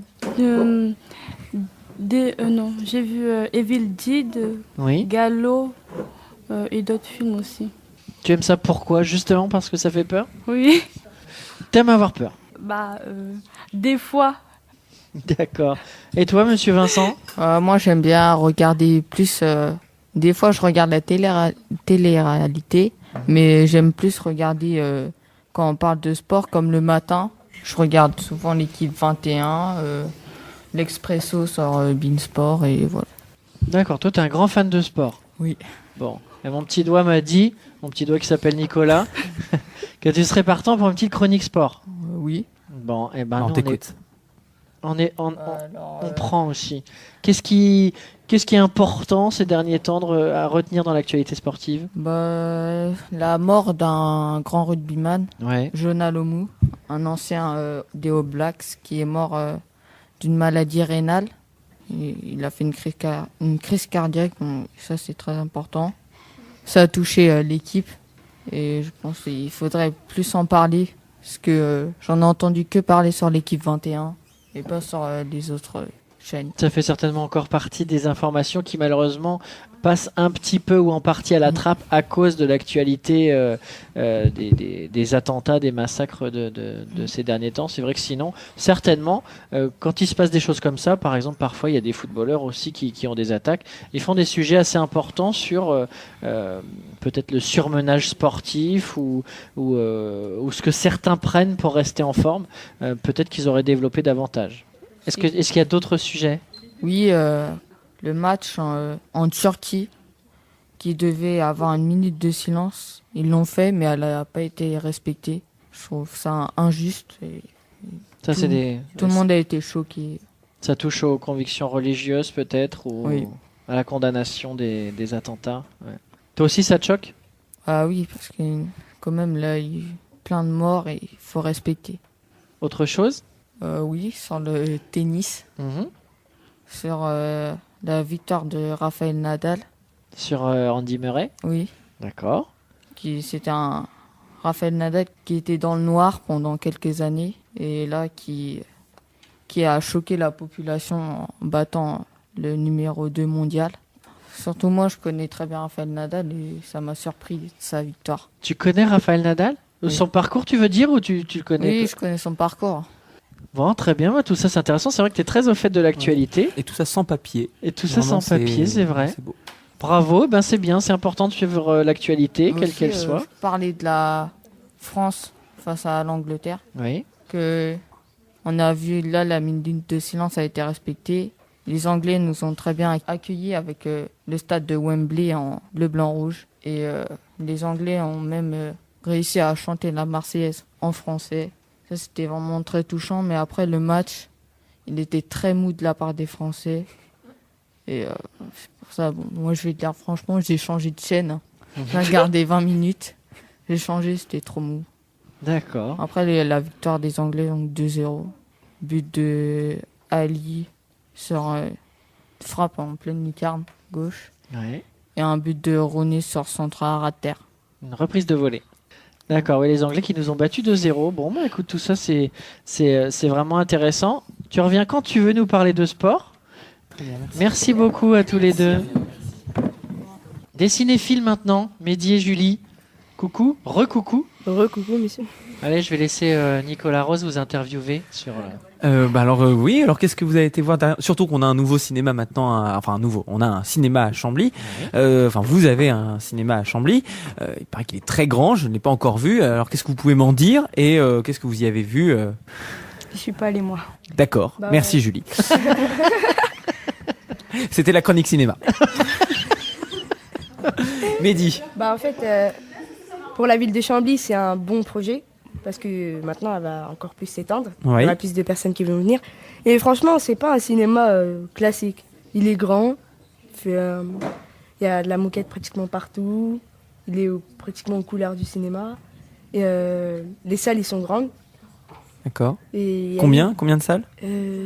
j'ai vu Evil Dead, Oui. Gallo et d'autres films aussi. Tu aimes ça pourquoi? Justement parce que ça fait peur? Oui. T'aimes avoir peur? Des fois. D'accord. Et toi, monsieur Vincent? Moi, j'aime bien regarder plus. Des fois, je regarde la télé-réalité, mais j'aime plus regarder quand on parle de sport, comme le matin. Je regarde souvent l'équipe 21, l'Expresso sur Beansport et voilà. D'accord. Toi, t'es un grand fan de sport? Oui. Bon. Et mon petit doigt m'a dit, mon petit doigt qui s'appelle Nicolas, que tu serais partant pour une petite chronique sport. Oui. Bon, et ben On nous, t'écoute. on prend aussi. Qu'est-ce qui est important ces derniers temps à retenir dans l'actualité sportive? La mort d'un grand rugbyman, Ouais. Jonah Lomu, un ancien des All Blacks qui est mort d'une maladie rénale. Il a fait une crise cardiaque, donc ça c'est très important. Ça a touché l'équipe et je pense qu'il faudrait plus en parler parce que j'en ai entendu que parler sur l'équipe 21 et pas sur les autres chaînes. Ça fait certainement encore partie des informations qui malheureusement passent un petit peu ou en partie à la trappe à cause de l'actualité des attentats, des massacres de ces derniers temps. C'est vrai que sinon, certainement, quand il se passe des choses comme ça, par exemple, parfois il y a des footballeurs aussi qui ont des attaques, ils font des sujets assez importants sur peut-être le surmenage sportif ou ce que certains prennent pour rester en forme. Peut-être qu'ils auraient développé davantage. Est-ce qu'il y a d'autres sujets? Oui, le match en Turquie qui devait avoir une minute de silence, ils l'ont fait mais elle n'a pas été respectée. Je trouve ça injuste. Et Ça, tout, c'est des... tout le monde a été choqué. Ça touche aux convictions religieuses peut-être ou Oui. à la condamnation des attentats. Ouais. Toi aussi ça te choque? Ah oui, parce que quand même là, il y a eu plein de morts et il faut respecter. Autre chose? Oui, sur le tennis, sur la victoire de Rafael Nadal. Sur Andy Murray? Oui. D'accord. C'était un Rafael Nadal qui était dans le noir pendant quelques années et là qui a choqué la population en battant le numéro 2 mondial. Surtout moi, je connais très bien Rafael Nadal et ça m'a surpris sa victoire. Tu connais Rafael Nadal? Oui. Son parcours, tu veux dire, ou tu le connais? Oui, je connais son parcours. Bon, très bien. Tout ça, c'est intéressant. C'est vrai que tu es très au fait de l'actualité. Et tout ça sans papier. Et tout ça Vraiment, sans papier, c'est vrai. C'est beau. Bravo, c'est bien. C'est important de suivre l'actualité, quelle qu'elle soit. Je parlais de la France face à l'Angleterre. Oui. On a vu là, la minute de silence a été respectée. Les Anglais nous ont très bien accueillis avec le stade de Wembley en bleu, blanc, rouge. Et les Anglais ont même réussi à chanter la Marseillaise en français. Ça, c'était vraiment très touchant. Mais après, le match, il était très mou de la part des Français. Et c'est pour ça, moi, je vais te dire franchement, j'ai changé de chaîne. J'ai regardé 20 minutes. J'ai changé, c'était trop mou. D'accord. Après, la victoire des Anglais, donc 2-0. But de Ali sur frappe en pleine lucarne gauche. Ouais. Et un but de Rooney sur centre à ras de terre. Une reprise de volée. D'accord, les Anglais qui nous ont battus 2-0. Bon, écoute, tout ça, c'est vraiment intéressant. Tu reviens quand tu veux nous parler de sport. Merci beaucoup à tous les deux. Des cinéphiles maintenant, Mehdi et Julie. Coucou, recoucou. Recoucou, monsieur. Allez, je vais laisser Nicolas Rose vous interviewer sur... Oui, alors qu'est-ce que vous avez été voir derrière? Surtout qu'on a un nouveau cinéma maintenant, on a un cinéma à Chambly. Vous avez un cinéma à Chambly. Il paraît qu'il est très grand, je ne l'ai pas encore vu. Alors qu'est-ce que vous pouvez m'en dire et qu'est-ce que vous y avez vu Je suis pas allé, moi. D'accord, merci Julie. C'était la chronique cinéma. Mehdi. En fait, pour la ville de Chambly, c'est un bon projet. Parce que maintenant, elle va encore plus s'étendre. Oui. Il y aura plus de personnes qui vont venir. Et franchement, c'est pas un cinéma classique. Il est grand. Il y a de la moquette pratiquement partout. Il est pratiquement aux couleurs du cinéma. Et les salles, ils sont grandes. D'accord. Et Combien de salles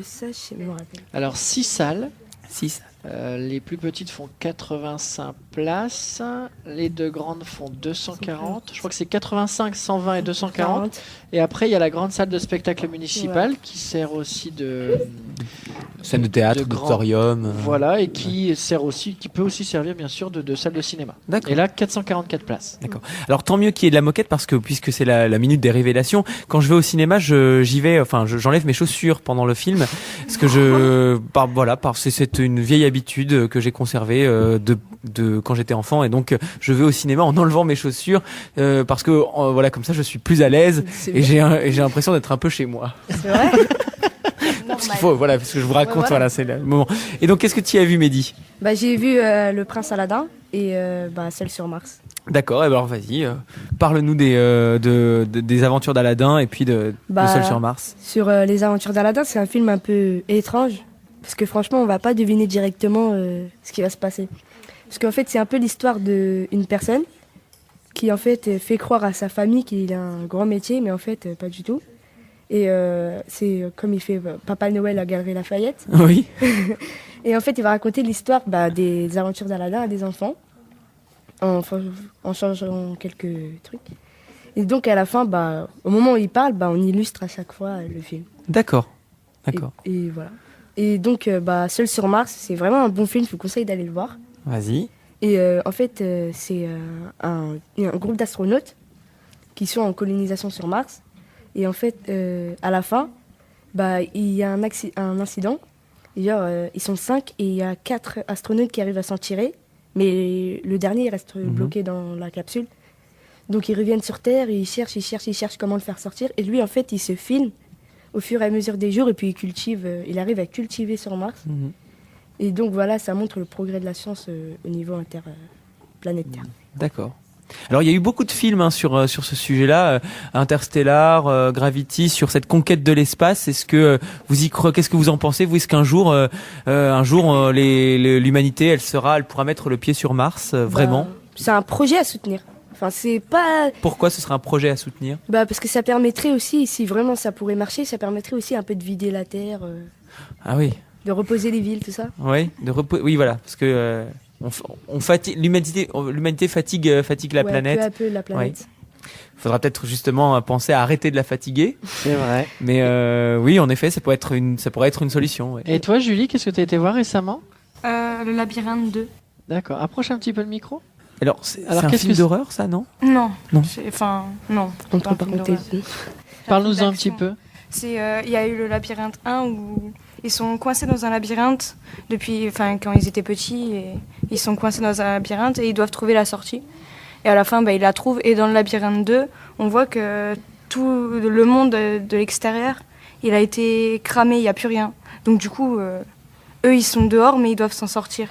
Ça, je me rappelle. Alors, 6 salles. 6. Les plus petites font 85 places. Les deux grandes font 240. Je crois que c'est 85, 120 et 240. Et après, il y a la grande salle de spectacle municipale qui sert aussi de scène de théâtre, d'auditorium. Voilà, et qui peut aussi servir bien sûr de salle de cinéma. D'accord. Et là, 444 places. D'accord. Alors tant mieux qu'il y ait de la moquette parce que puisque c'est la minute des révélations, quand je vais au cinéma, j'enlève mes chaussures pendant le film parce que c'est une vieille habitude que j'ai conservée de quand j'étais enfant et donc je vais au cinéma en enlevant mes chaussures parce que comme ça je suis plus à l'aise et j'ai l'impression d'être un peu chez moi. C'est vrai. Parce que je vous raconte, c'est le moment. Et donc, qu'est-ce que tu as vu, Mehdi ? J'ai vu Le Prince Aladdin et Celle sur Mars. D'accord, alors vas-y, parle-nous des aventures d'Aladin et puis de Seul sur Mars. Sur les aventures d'Aladin, c'est un film un peu étrange, parce que franchement, on va pas deviner directement ce qui va se passer. Parce qu'en fait, c'est un peu l'histoire d'une personne qui en fait fait croire à sa famille qu'il a un grand métier, mais en fait, pas du tout. Et c'est comme il fait Papa Noël à Galerie Lafayette. Oui. Et en fait, il va raconter l'histoire des aventures d'Aladin à des enfants, en changeant quelques trucs. Et donc, à la fin, au moment où il parle, on illustre à chaque fois le film. D'accord. Et voilà. Et donc, Seul sur Mars, c'est vraiment un bon film, je vous conseille d'aller le voir. Vas-y. Et en fait, c'est un groupe d'astronautes qui sont en colonisation sur Mars. Et en fait, à la fin, il y a un incident. Ils sont 5 et il y a 4 astronautes qui arrivent à s'en tirer. Mais le dernier, il reste bloqué dans la capsule. Donc ils reviennent sur Terre et ils cherchent comment le faire sortir. Et lui, en fait, il se filme au fur et à mesure des jours. Et puis il arrive à cultiver sur Mars. Et donc voilà, ça montre le progrès de la science au niveau interplanétaire. D'accord. Alors il y a eu beaucoup de films sur ce sujet-là, Interstellar, Gravity, sur cette conquête de l'espace. Est-ce que vous y croyez? Qu'est-ce que vous en pensez? Vous, est-ce qu'un jour, l'humanité, elle pourra mettre le pied sur Mars, vraiment? C'est un projet à soutenir. Enfin, c'est pas. Pourquoi ce serait un projet à soutenir? Parce que ça permettrait aussi, si vraiment ça pourrait marcher, ça permettrait aussi un peu de vider la Terre. Ah oui. De reposer les villes, tout ça. Oui, oui, voilà, parce que. L'humanité fatigue la planète. Peu à peu la planète. Il faudra peut-être justement penser à arrêter de la fatiguer. C'est vrai. Mais oui, en effet, ça pourrait être une solution. Ouais. Et toi, Julie, qu'est-ce que tu as été voir récemment? Le Labyrinthe 2. D'accord. Approche un petit peu le micro. Alors, c'est un film d'horreur, ça, non? Non. Non. Non. On ne peut pas compter. Parle-nous un petit peu. Il y a eu le labyrinthe 1 où ils sont coincés dans un labyrinthe quand ils étaient petits. Et ils sont coincés dans un labyrinthe et ils doivent trouver la sortie. Et à la fin, ils la trouvent. Et dans le labyrinthe 2, on voit que tout le monde de l'extérieur, il a été cramé, il n'y a plus rien. Donc du coup, eux, ils sont dehors, mais ils doivent s'en sortir.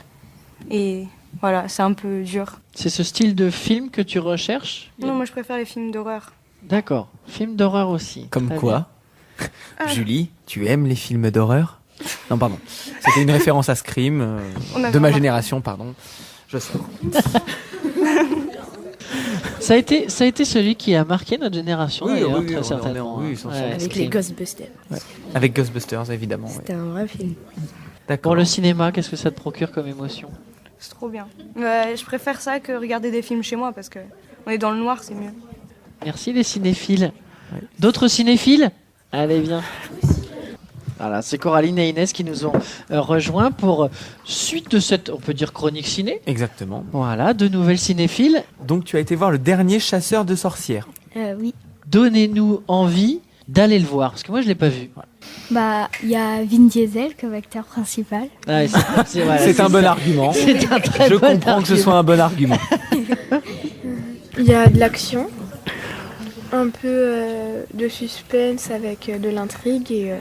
Et voilà, c'est un peu dur. C'est ce style de film que tu recherches? Non, moi je préfère les films d'horreur. D'accord, film d'horreur aussi. Comme Très quoi Julie, tu aimes les films d'horreur? Non, pardon. C'était une référence à Scream, de ma génération, pardon. Je sais. Ça a été celui qui a marqué notre génération, d'ailleurs, très on certainement. Avec les Ghostbusters. Ouais. Avec Ghostbusters, évidemment. C'était un vrai film. Pour le cinéma, qu'est-ce que ça te procure comme émotion? C'est trop bien. Je préfère ça que regarder des films chez moi parce que on est dans le noir, c'est mieux. Merci les cinéphiles. D'autres cinéphiles? Allez, viens. Voilà, c'est Coraline et Inès qui nous ont rejoints pour suite de cette, on peut dire, chronique ciné. Exactement. Voilà, de nouvelles cinéphiles. Donc tu as été voir le dernier Chasseur de sorcières. Oui. Donnez-nous envie d'aller le voir, parce que moi je l'ai pas vu. Bah, il y a Vin Diesel comme acteur principal. Ouais, c'est un bon argument. C'est un très Je bon comprends argument. que ce soit un bon argument. Il y a de l'action, un peu de suspense avec de l'intrigue et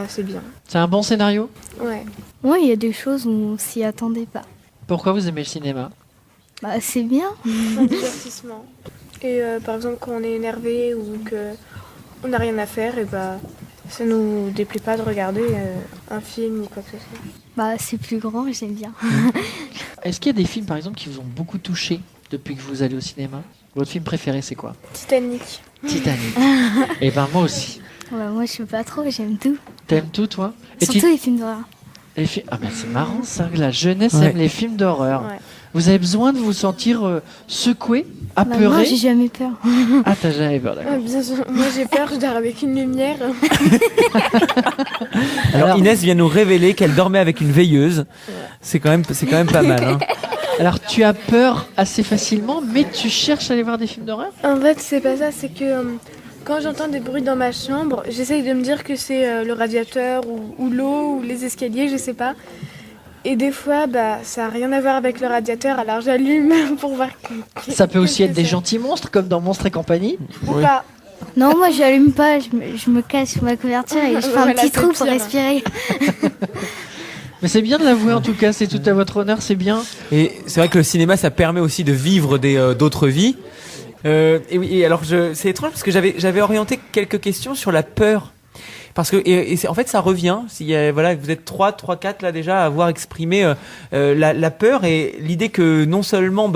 c'est bien. C'est un bon scénario? Ouais. Ouais, il y a des choses où on s'y attendait pas. Pourquoi vous aimez le cinéma? Bah, c'est bien. Un divertissement. Et par exemple, quand on est énervé ou qu'on n'a rien à faire, et ça nous déplaît pas de regarder un film ou quoi que ce soit. Bah, c'est plus grand, j'aime bien. Est-ce qu'il y a des films, par exemple, qui vous ont beaucoup touché depuis que vous allez au cinéma? Votre film préféré, c'est quoi? Titanic. Titanic. Et ben moi aussi. Ouais, moi, je sais pas trop, j'aime tout. T'aimes tout, toi? Et Surtout les films d'horreur. Ah ben c'est marrant ça, la jeunesse Ouais. aime les films d'horreur. Ouais. Vous avez besoin de vous sentir secoué, Bah, apeuré? moi, j'ai jamais peur. Ah, t'as jamais peur, d'accord. Bien sûr, moi j'ai peur, je dors avec une lumière. Alors Inès vient nous révéler qu'elle dormait avec une veilleuse. C'est quand même pas mal. Hein. Alors tu as peur assez facilement, mais tu cherches à aller voir des films d'horreur? En fait, c'est pas ça, c'est que quand j'entends des bruits dans ma chambre, j'essaye de me dire que c'est le radiateur ou l'eau ou les escaliers, je sais pas. Et des fois, ça a rien à voir avec le radiateur, alors j'allume pour voir. Ça peut aussi être des gentils monstres, comme dans Monstres et compagnie. Ou pas. Non, moi, j'allume pas, je me cache sous ma couverture et je fais un Voilà, petit c'est trou pour pire. respirer. Mais c'est bien de l'avouer en tout cas, c'est tout à votre honneur, c'est bien. Et c'est vrai que le cinéma, ça permet aussi de vivre d'autres vies. Et oui, et alors c'est étrange parce que j'avais orienté quelques questions sur la peur. Parce que en fait ça revient. Voilà, vous êtes 3-4 là déjà à avoir exprimé la peur et l'idée que non seulement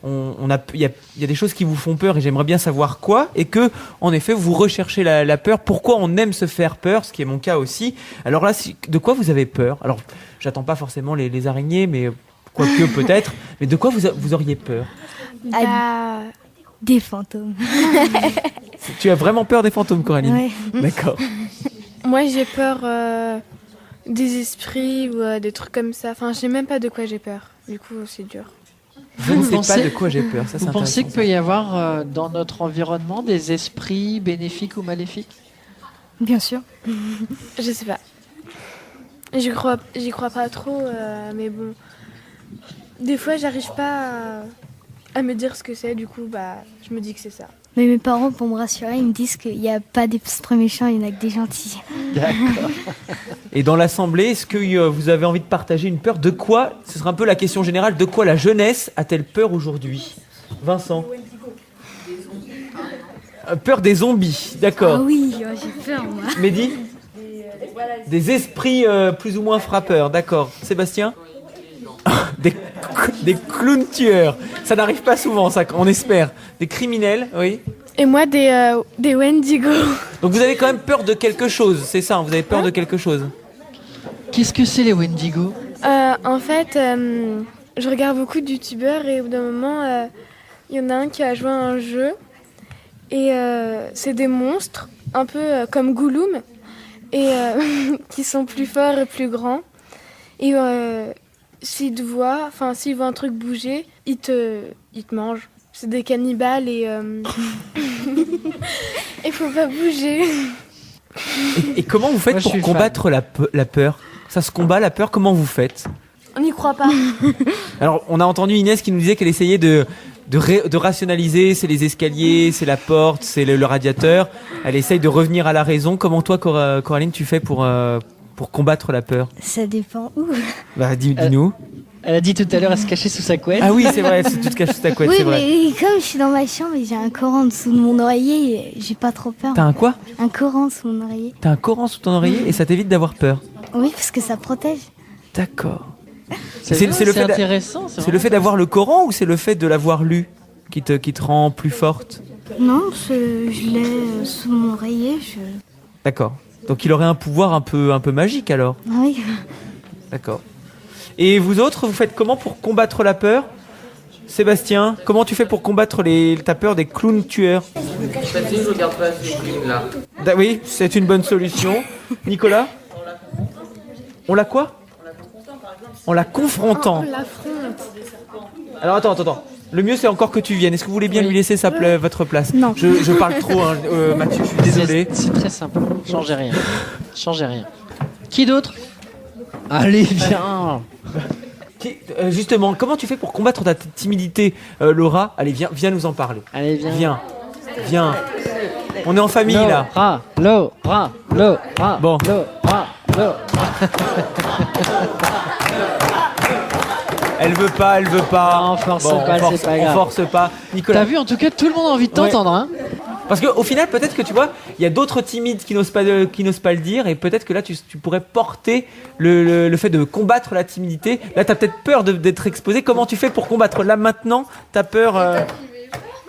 il y a des choses qui vous font peur et j'aimerais bien savoir quoi, et que en effet vous recherchez la peur. Pourquoi on aime se faire peur, ce qui est mon cas aussi. Alors là, de quoi vous avez peur? Alors j'attends pas forcément les araignées, mais quoique peut-être. Mais de quoi vous auriez peur? Des fantômes. Tu as vraiment peur des fantômes, Coraline? Ouais. D'accord. Moi j'ai peur des esprits ou des trucs comme ça. Enfin, je sais même pas de quoi j'ai peur. Du coup, c'est dur. Je ne sais pas de quoi j'ai peur. Ça, Vous c'est pensez intéressant. qu'il peut y avoir dans notre environnement des esprits bénéfiques ou maléfiques? Bien sûr. Je sais pas. J'y crois pas trop, mais bon. Des fois, j'arrive pas à me dire ce que c'est, du coup, je me dis que c'est ça. Mais mes parents, pour me rassurer, ils me disent qu'il n'y a pas d'esprits méchants, il n'y en a que des gentils. D'accord. Et dans l'Assemblée, est-ce que vous avez envie de partager une peur? De quoi? Ce sera un peu la question générale. De quoi la jeunesse a-t-elle peur aujourd'hui? Vincent? Peur des zombies, d'accord. Ah oui, j'ai peur, moi. Mehdi? Des esprits plus ou moins frappeurs, d'accord. Sébastien? Des clowns tueurs. Ça n'arrive pas souvent, ça, on espère. Des criminels, oui. Et moi, des Wendigo. Donc vous avez quand même peur de quelque chose, c'est ça, vous avez peur de quelque chose. Qu'est-ce que c'est les Wendigo? En fait, je regarde beaucoup de youtubeurs et au bout d'un moment, il y en a un qui a joué à un jeu. Et c'est des monstres, un peu comme Gollum, et qui sont plus forts et plus grands. Et s'ils te voient un truc bouger, ils te mangent. C'est des cannibales et il faut pas bouger. Et comment vous faites Moi, je pour suis combattre la peur? Ça se combat la peur, comment vous faites? On n'y croit pas. Alors, on a entendu Inès qui nous disait qu'elle essayait de rationaliser, c'est les escaliers, c'est la porte, c'est le radiateur. Elle essaye de revenir à la raison. Comment toi, Coraline, tu fais pour combattre la peur? Ça dépend où. Bah, dis-nous. Elle a dit tout à l'heure, elle se cachait sous sa couette. Ah oui, c'est vrai, tu te caches sous ta couette, Oui, c'est vrai. mais comme je suis dans ma chambre et j'ai un Coran dessous de mon oreiller, j'ai pas trop peur. T'as un quoi? Un Coran sous mon oreiller. T'as un Coran sous ton oreiller et ça t'évite d'avoir peur? Oui, parce que ça protège. D'accord. C'est intéressant. C'est le fait d'avoir le Coran ou c'est le fait de l'avoir lu qui te rend plus forte? Non, je l'ai sous mon oreiller. D'accord. Donc il aurait un pouvoir un peu magique alors. Ah oui. D'accord. Et vous autres, vous faites comment pour combattre la peur? Sébastien, comment tu fais pour combattre ta peur des clowns tueurs? Je regarde pas ces films là. Oui, c'est une bonne solution. Nicolas? On la quoi? En la confrontant. On l'affronte. Alors attends. Le mieux c'est encore que tu viennes. Est-ce que vous voulez bien lui laisser votre place? Non. Je parle trop, hein, Mathieu, je suis désolé. C'est très simple. Changez rien. Qui d'autre? Allez, viens. Justement, comment tu fais pour combattre ta timidité, Laura? Allez, viens nous en parler. Allez, viens. Viens. On est en famille là. Laura. Bon. Laura. Elle veut pas. On force pas, c'est pas grave. On force pas. Nicolas. T'as vu, en tout cas, tout le monde a envie de t'entendre, hein. Parce qu'au final, peut-être que tu vois, il y a d'autres timides qui n'osent pas le dire, et peut-être que là, tu pourrais porter le fait de combattre la timidité. Là, t'as peut-être peur d'être exposé. Comment tu fais pour combattre là maintenant? T'as peur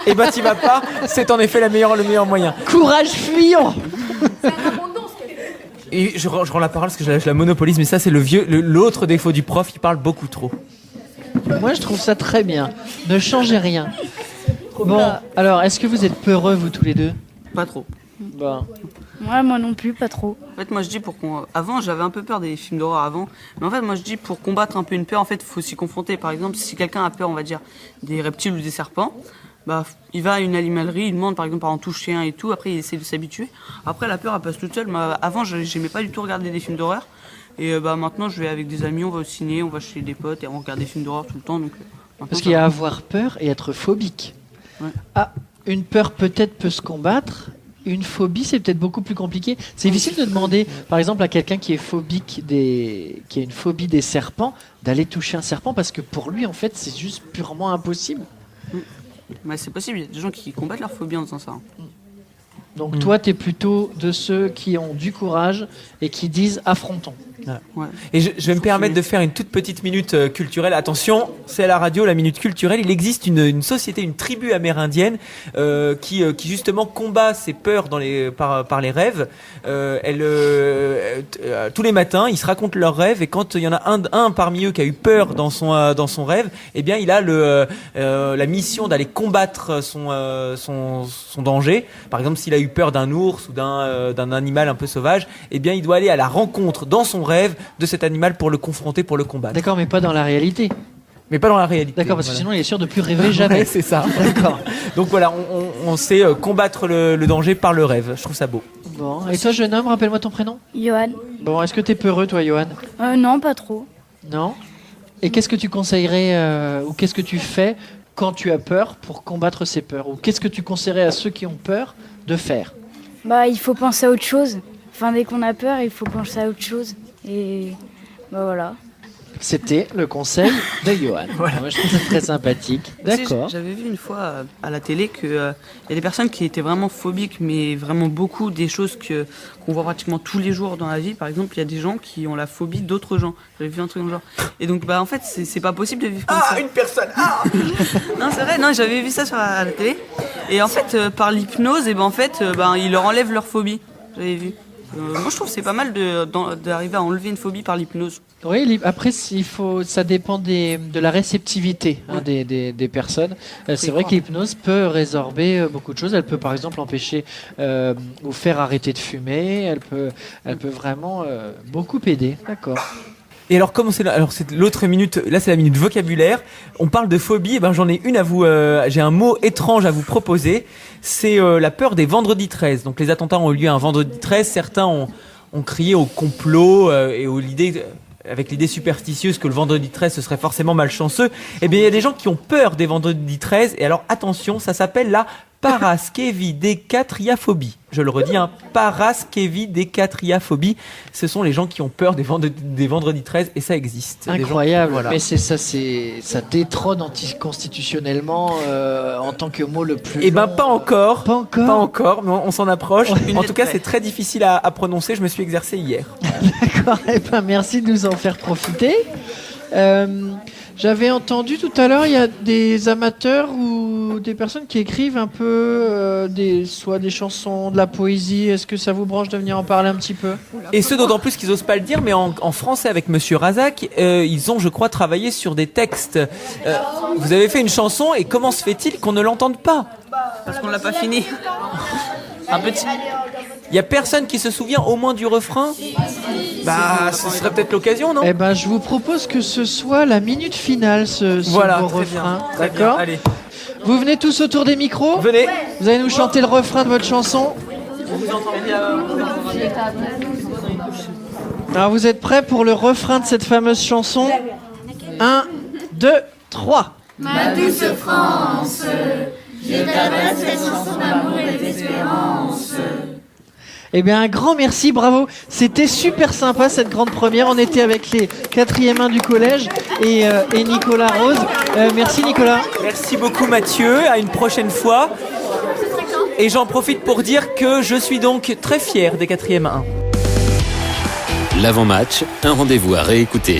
Eh ben, t'y vas pas. C'est en effet le meilleur moyen. Courage, fuyons. Et je rends la parole parce que je la monopolise, mais ça, c'est l'autre défaut du prof. Il parle beaucoup trop. Moi, je trouve ça très bien. Ne changez rien. Bon, alors, est-ce que vous êtes peureux, vous tous les deux? Pas trop. Bon. Ouais, moi non plus, pas trop. En fait, moi je dis avant, j'avais un peu peur des films d'horreur avant, mais en fait, moi je dis pour combattre un peu une peur, en fait, il faut s'y confronter. Par exemple, si quelqu'un a peur, on va dire, des reptiles ou des serpents, bah, il va à une animalerie, il demande par exemple par en toucher un et tout, après il essaie de s'habituer. Après, la peur elle passe toute seule. Mais avant, j'aimais pas du tout regarder des films d'horreur, et bah maintenant, je vais avec des amis, on va au ciné, on va chez des potes et on regarde des films d'horreur tout le temps. Donc, parce qu'il y a avoir peur et être phobique. Ouais. Ah, une peur peut-être peut se combattre. Une phobie, c'est peut-être beaucoup plus compliqué. C'est difficile de demander, par exemple, à quelqu'un qui est phobique qui a une phobie des serpents, d'aller toucher un serpent parce que pour lui, en fait, c'est juste purement impossible. Mais c'est possible. Il y a des gens qui combattent leur phobie en faisant ça. Donc toi, tu es plutôt de ceux qui ont du courage et qui disent affrontons. Ouais. Et je vais me permettre de faire une toute petite minute culturelle. Attention, c'est à la radio, la minute culturelle. Il existe une société, une tribu amérindienne qui justement combat ses peurs par les rêves. Tous les matins, ils se racontent leurs rêves et quand il y en a un parmi eux qui a eu peur dans son rêve, eh bien il a la mission d'aller combattre son danger. Par exemple, s'il a eu peur d'un ours ou d'un animal un peu sauvage, eh bien il doit aller à la rencontre dans son rêve de cet animal pour le confronter, pour le combattre. D'accord, mais pas dans la réalité. Mais pas dans la réalité. D'accord, parce que sinon il est sûr de plus rêver jamais. Ouais, c'est ça. D'accord. Donc voilà, on sait combattre le danger par le rêve. Je trouve ça beau. Bon. Et toi, jeune homme, rappelle-moi ton prénom. Johan. Bon, est-ce que t'es peureux, toi, Johan? Non, pas trop. Non. Et qu'est-ce que tu conseillerais ou qu'est-ce que tu fais quand tu as peur pour combattre ces peurs? Ou qu'est-ce que tu conseillerais à ceux qui ont peur de faire? Bah, il faut penser à autre chose. Enfin, dès qu'on a peur, il faut penser à autre chose. Et bah voilà. C'était le conseil de Johan. Voilà. Moi, je trouve ça très sympathique. D'accord. J'avais vu une fois à la télé qu'il y a des personnes qui étaient vraiment phobiques, mais vraiment beaucoup des choses qu'on voit pratiquement tous les jours dans la vie. Par exemple, il y a des gens qui ont la phobie d'autres gens. J'avais vu un truc dans le genre. Et donc, bah, en fait, c'est pas possible de vivre comme ça. Ah, une personne. Non, c'est vrai. Non, j'avais vu ça à la télé. Et en fait, par l'hypnose, et ben en fait, ils leur enlèvent leur phobie. J'avais vu. Moi, je trouve que c'est pas mal d'arriver à enlever une phobie par l'hypnose. Oui, après, ça dépend de la réceptivité des personnes. C'est vrai que l'hypnose peut résorber beaucoup de choses. Elle peut, par exemple, empêcher ou faire arrêter de fumer. Elle peut vraiment beaucoup aider. D'accord. Et alors, c'est l'autre minute, là c'est la minute vocabulaire, on parle de phobie, j'en ai une à vous, j'ai un mot étrange à vous proposer, c'est la peur des vendredis 13. Donc les attentats ont eu lieu un vendredi 13, certains ont crié au complot et avec l'idée superstitieuse que le vendredi 13 ce serait forcément malchanceux. Eh bien il y a des gens qui ont peur des vendredis 13, et alors attention, ça s'appelle la paraskevidécatriaphobie. Je le redis, paraskevidécatriaphobie. Ce sont les gens qui ont peur des vendredis 13, et ça existe. Incroyable. Voilà. Mais ça détrône anticonstitutionnellement en tant que mot le plus. Eh ben pas encore. Pas encore, mais on s'en approche. En tout cas, c'est très difficile à prononcer. Je me suis exercé hier. D'accord. Eh ben merci de nous en faire profiter. J'avais entendu tout à l'heure, il y a des amateurs ou des personnes qui écrivent un peu soit des chansons, de la poésie. Est-ce que ça vous branche de venir en parler un petit peu ? Et ce d'autant plus qu'ils osent pas le dire, mais en français avec Monsieur Razak, ils ont, je crois, travaillé sur des textes. Vous avez fait une chanson, et comment se fait-il qu'on ne l'entende pas ? Parce qu'on l'a pas fini. Un petit. Il y a personne qui se souvient au moins du refrain ? Ce serait peut-être l'occasion, non ? Eh ben, je vous propose que ce soit la minute finale, ce beau refrain. D'accord ? Allez. Vous venez tous autour des micros ? Venez. Vous allez nous chanter le refrain de votre chanson ? On vous entend bien. Alors, vous êtes prêts pour le refrain de cette fameuse chanson ? 1, 2, 3. Ma douce France, je t'adresse cette chanson d'amour et d'espérance. Eh bien, un grand merci, bravo. C'était super sympa cette grande première. On était avec les 4e du collège et Nicolas Rose. Merci Nicolas. Merci beaucoup Mathieu. À une prochaine fois. Et j'en profite pour dire que je suis donc très fier des 4e 1. L'avant-match, un rendez-vous à réécouter